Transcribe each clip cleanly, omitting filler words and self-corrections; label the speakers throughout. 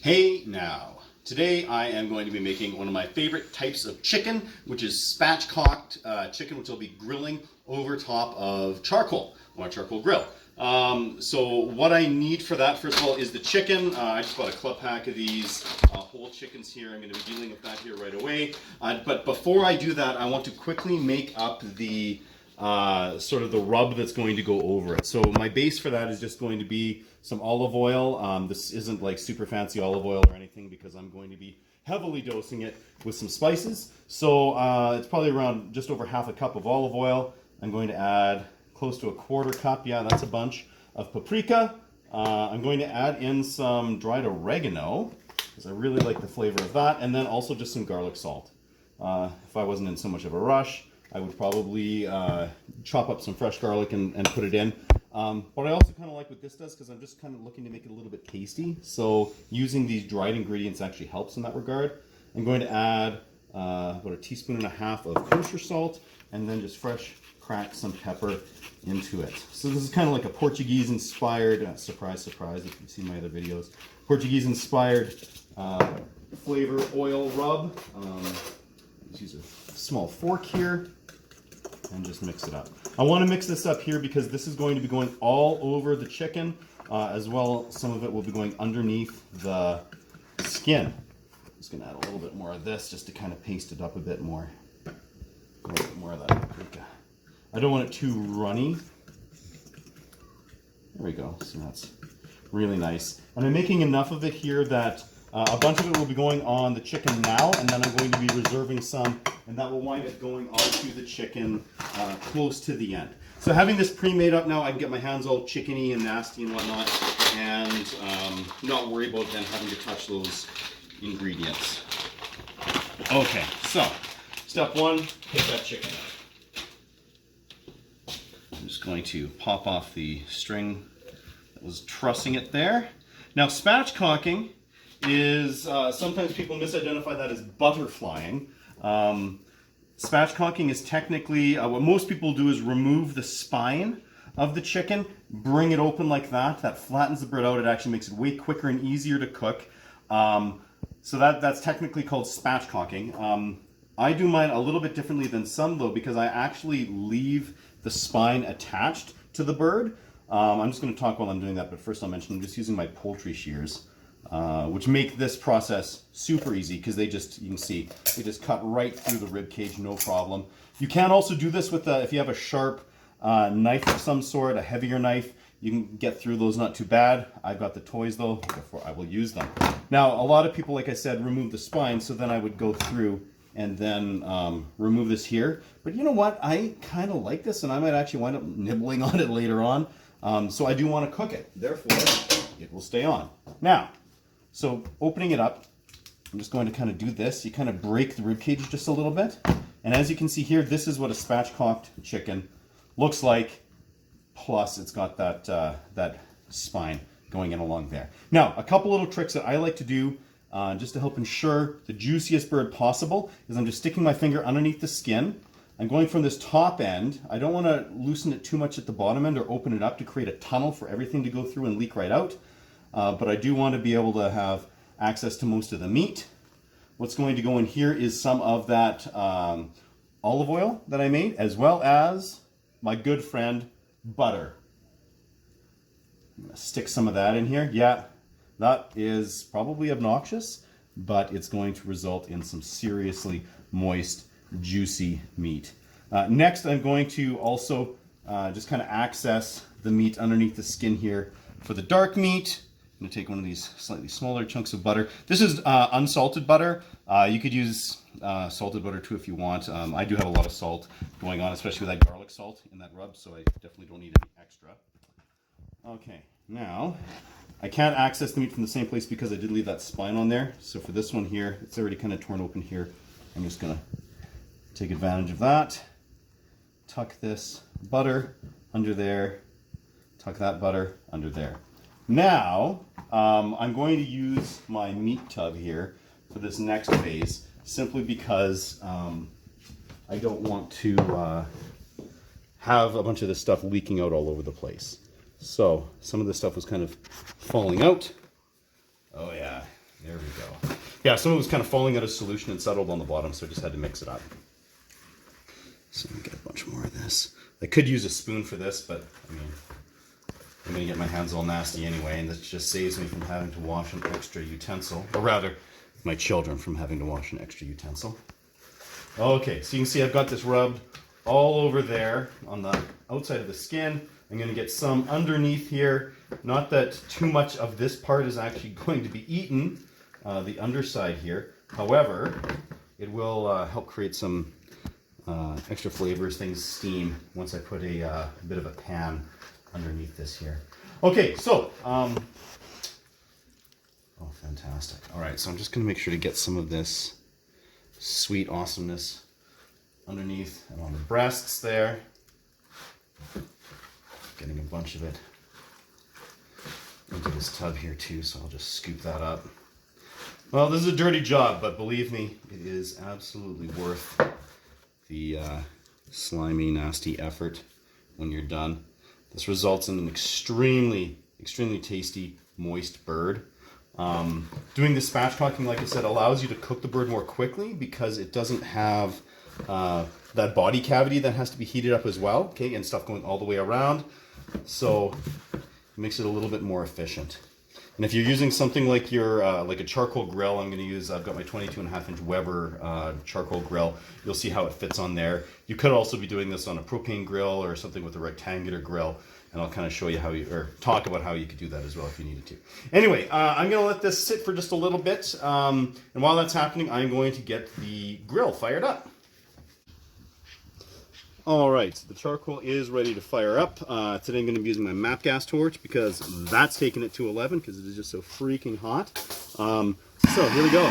Speaker 1: Hey now, today I am going to be making one of my favorite types of chicken, which is spatchcocked chicken, which I'll be grilling over top of charcoal, on a charcoal grill. So what I need for that, first of all, is the chicken. I just bought a club pack of these whole chickens here. I'm going to be dealing with that here right away. But before I do that, I want to quickly make up the sort of the rub that's going to go over it. So my base for that is just going to be some olive oil. This isn't like super fancy olive oil or anything because I'm going to be heavily dosing it with some spices. So it's probably around just over half a cup of olive oil. I'm going to add close to a quarter cup, yeah, that's a bunch, of paprika. I'm going to add in some dried oregano because I really like the flavor of that, and then also just some garlic salt. If I wasn't in so much of a rush, I would probably chop up some fresh garlic and put it in. But I also kind of like what this does because I'm just kind of looking to make it a little bit tasty. So using these dried ingredients actually helps in that regard. I'm going to add about 1.5 teaspoons of kosher salt and then just fresh cracked some pepper into it. So this is kind of like a Portuguese inspired, surprise, surprise if you've seen my other videos, Portuguese inspired flavor oil rub. Let's use a small fork here and just mix it up. I want to mix this up here because this is going to be going all over the chicken, as well some of it will be going underneath the skin. I'm just going to add a little bit more of this just to kind of paste it up a bit more. A little bit more of that paprika. I don't want it too runny. There we go. So that's really nice. And I'm making enough of it here that a bunch of it will be going on the chicken now, and then I'm going to be reserving some, and that will wind up going onto the chicken close to the end. So having this pre-made up now, I can get my hands all chickeny and nasty and whatnot, and not worry about then having to touch those ingredients. Okay, so step one, get that chicken out. I'm just going to pop off the string that was trussing it there. Now, spatchcocking is, sometimes people misidentify that as butterflying. Spatchcocking is technically, what most people do is remove the spine of the chicken, bring it open like that. That flattens the bird out. It actually makes it way quicker and easier to cook. So that's technically called spatchcocking. I do mine a little bit differently than some though, because I actually leave the spine attached to the bird. I'm just going to talk while I'm doing that, but first I'll mention I'm just using my poultry shears, which make this process super easy because they just, you can see, they just cut right through the rib cage, no problem. You can also do this with, if you have a sharp knife of some sort, a heavier knife, you can get through those not too bad. I've got the toys though, therefore I will use them. Now, a lot of people, like I said, remove the spine, so then I would go through and then remove this here. But you know what? I kind of like this, and I might actually wind up nibbling on it later on. So I do want to cook it. Therefore, it will stay on. Now, so opening it up, I'm just going to kind of do this. You kind of break the rib cage just a little bit. And as you can see here, this is what a spatchcocked chicken looks like. Plus, it's got that, that spine going in along there. Now, a couple little tricks that I like to do just to help ensure the juiciest bird possible is I'm just sticking my finger underneath the skin. I'm going from this top end. I don't want to loosen it too much at the bottom end or open it up to create a tunnel for everything to go through and leak right out. But I do want to be able to have access to most of the meat. What's going to go in here is some of that olive oil that I made, as well as my good friend butter. I'm going to stick some of that in here. Yeah, that is probably obnoxious, but it's going to result in some seriously moist, juicy meat. Next, I'm going to also just kind of access the meat underneath the skin here. For the dark meat, I'm going to take one of these slightly smaller chunks of butter. This is unsalted butter. You could use salted butter too if you want. I do have a lot of salt going on, especially with that garlic salt in that rub, so I definitely don't need any extra. Okay, now I can't access the meat from the same place because I did leave that spine on there. So for this one here, it's already kind of torn open here. I'm just going to take advantage of that. Tuck this butter under there. Tuck that butter under there. Now, I'm going to use my meat tub here for this next phase, simply because I don't want to have a bunch of this stuff leaking out all over the place. So some of this stuff was kind of falling out. Oh yeah, There we go. Yeah, some of it was kind of falling out of solution and settled on the bottom, so I just had to mix it up. So I'm gonna get a bunch more of this. I could use a spoon for this, but I mean, I'm gonna get my hands all nasty anyway, and this just saves me from having to wash an extra utensil, or rather, my children from having to wash an extra utensil. Okay, so you can see I've got this rubbed all over there on the outside of the skin. I'm gonna get some underneath here. Not that too much of this part is actually going to be eaten, the underside here. However, it will help create some extra flavors, things steam once I put a bit of a pan underneath this here. Okay, so, oh, fantastic. All right, so I'm just gonna make sure to get some of this sweet awesomeness underneath and on the breasts there. Getting a bunch of it into this tub here too, so I'll just scoop that up. Well, this is a dirty job, but believe me, it is absolutely worth the slimy, nasty effort when you're done. This results in an extremely, extremely tasty, moist bird. Doing the spatchcocking, like I said, allows you to cook the bird more quickly because it doesn't have that body cavity that has to be heated up as well, okay, and stuff going all the way around. So it makes it a little bit more efficient. And if you're using something like your like a charcoal grill, I'm going to use, I've got my 22.5-inch Weber charcoal grill. You'll see how it fits on there. You could also be doing this on a propane grill or something with a rectangular grill, and I'll kind of show you how you, or talk about how you could do that as well if you needed to. Anyway, I'm going to let this sit for just a little bit, and while that's happening, I'm going to get the grill fired up. Alright, so the charcoal is ready to fire up. Today I'm going to be using my MAP gas torch because that's taking it to 11 because it is just so freaking hot. So here we go.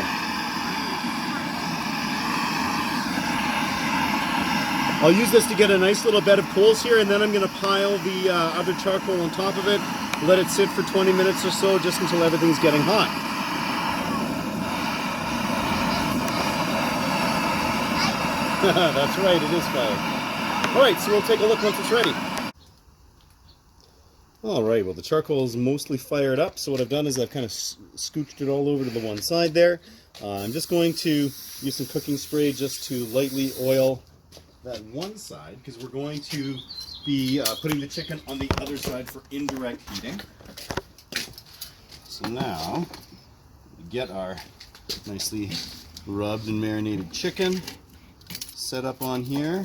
Speaker 1: I'll use this to get a nice little bed of coals here, and then I'm going to pile the other charcoal on top of it, let it sit for 20 minutes or so just until everything's getting hot. That's right, it is fire. Alright, so we'll take a look once it's ready. Alright, well the charcoal is mostly fired up, so what I've done is I've kind of scooched it all over to the one side there. I'm just going to use some cooking spray just to lightly oil that one side, because we're going to be putting the chicken on the other side for indirect heating. So now, we get our nicely rubbed and marinated chicken set up on here.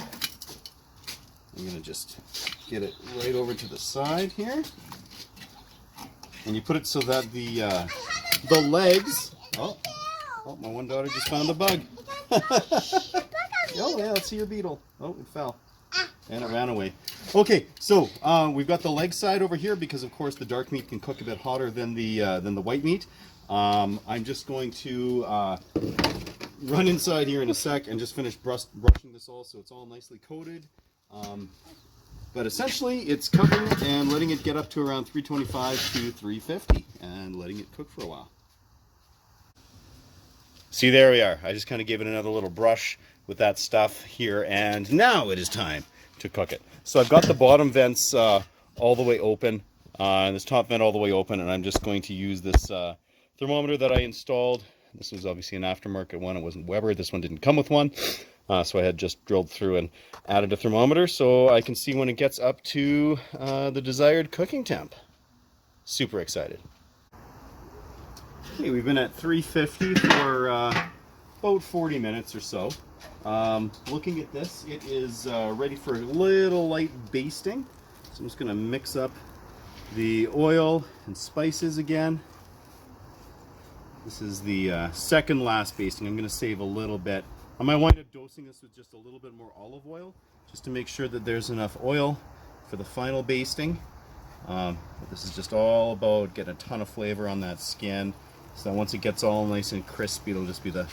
Speaker 1: I'm going to just get it right over to the side here. And you put it so that the legs... Oh, my one daughter just found a bug. Oh, yeah, let's see your beetle. Oh, it fell. And it ran away. Okay, so we've got the leg side over here because, of course, the dark meat can cook a bit hotter than the white meat. I'm just going to run inside here in a sec and just finish brushing this all so it's all nicely coated. But essentially it's covering and letting it get up to around 325 to 350 and letting it cook for a while. See, there we are. I just kind of gave it another little brush with that stuff here, and now it is time to cook it. So I've got the bottom vents all the way open and this top vent all the way open, and I'm just going to use this thermometer that I installed. This was obviously an aftermarket one. It wasn't Weber. This one didn't come with one. So I had just drilled through and added a thermometer so I can see when it gets up to the desired cooking temp. Super excited. Okay, we've been at 350 for about 40 minutes or so. Looking at this, it is ready for a little light basting. So I'm just going to mix up the oil and spices again. This is the second last basting. I'm going to save a little bit. I might wind up dosing this with just a little bit more olive oil, just to make sure that there's enough oil for the final basting. But this is just all about getting a ton of flavor on that skin, so that once it gets all nice and crispy, it'll just be the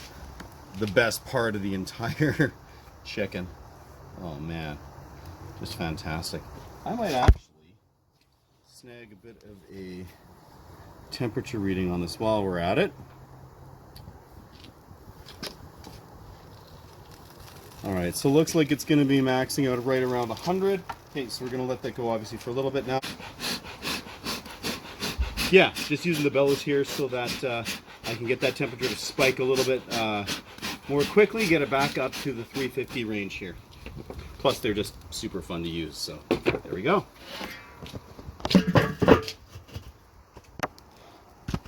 Speaker 1: best part of the entire chicken. Oh man, just fantastic. I might actually snag a bit of a temperature reading on this while we're at it. Alright, so it looks like it's going to be maxing out right around 100. Okay, so we're going to let that go obviously for a little bit now. Yeah, just using the bellows here so that I can get that temperature to spike a little bit more quickly, get it back up to the 350 range here. Plus, they're just super fun to use, so there we go.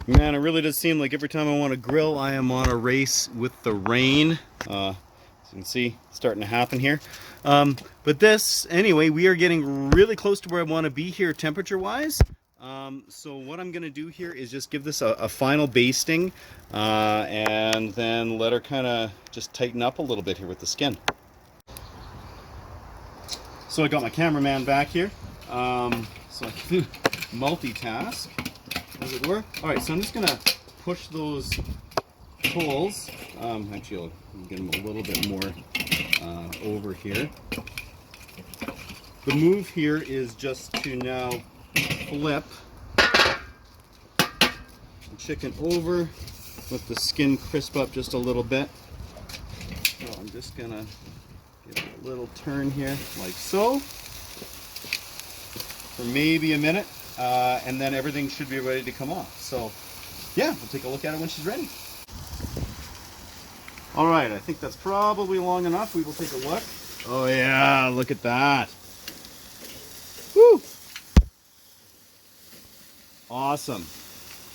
Speaker 1: Man, it really does seem like every time I want to grill, I am on a race with the rain. As you can see, it's starting to happen here. But this, anyway, we are getting really close to where I want to be here temperature-wise. So what I'm going to do here is just give this a final basting and then let her kind of just tighten up a little bit here with the skin. So I got my cameraman back here, so I can multitask, as it were. All right, so I'm just going to push those holes. Actually, I'll get them a little bit more over here. The move here is just to now flip the chicken over, let the skin crisp up just a little bit. So I'm just going to give it a little turn here, like so, for maybe a minute, and then everything should be ready to come off. So, yeah, we'll take a look at it when she's ready. All right, I think that's probably long enough. We will take a look. Oh yeah, look at that. Woo! Awesome.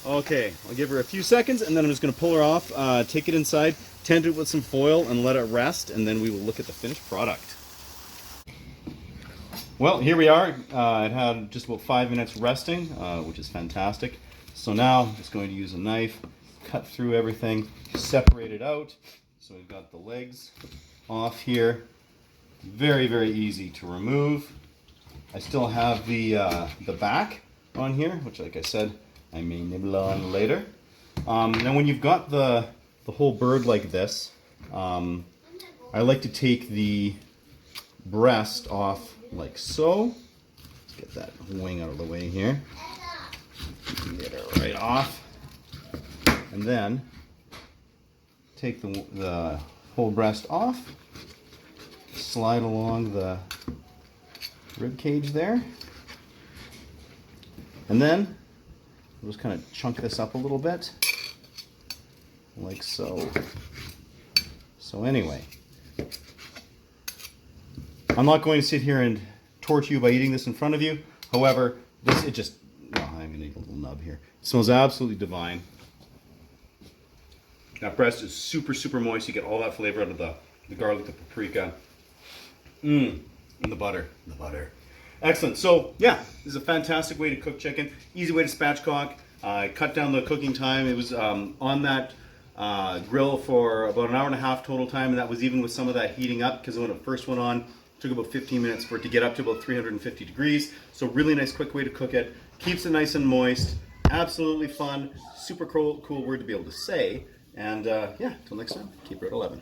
Speaker 1: Okay, I'll give her a few seconds, and then I'm just going to pull her off, take it inside, tend it with some foil, and let it rest, and then we will look at the finished product. Well, here we are. It had just about 5 minutes resting, which is fantastic. So now I'm just going to use a knife, cut through everything, separate it out. So we've got the legs off here. Very, very easy to remove. I still have the back on here, which, like I said, I may nibble on later. Now when you've got the whole bird like this, I like to take the breast off like so. Let's get that wing out of the way here. Get it right off. And then take the whole breast off, slide along the rib cage there, and then we'll just kind of chunk this up a little bit, like so. So anyway, I'm not going to sit here and torture you by eating this in front of you. However, I'm going to eat a little nub here. It smells absolutely divine. That breast is super, super moist. You get all that flavor out of the garlic, the paprika, and the butter. Excellent. So, yeah, this is a fantastic way to cook chicken. Easy way to spatchcock. Cut down the cooking time. It was on that grill for about an hour and a half total time, and that was even with some of that heating up, because when it first went on, it took about 15 minutes for it to get up to about 350 degrees. So really nice, quick way to cook it. Keeps it nice and moist. Absolutely fun. Super cool word to be able to say. And yeah, till next time, keep it at 11.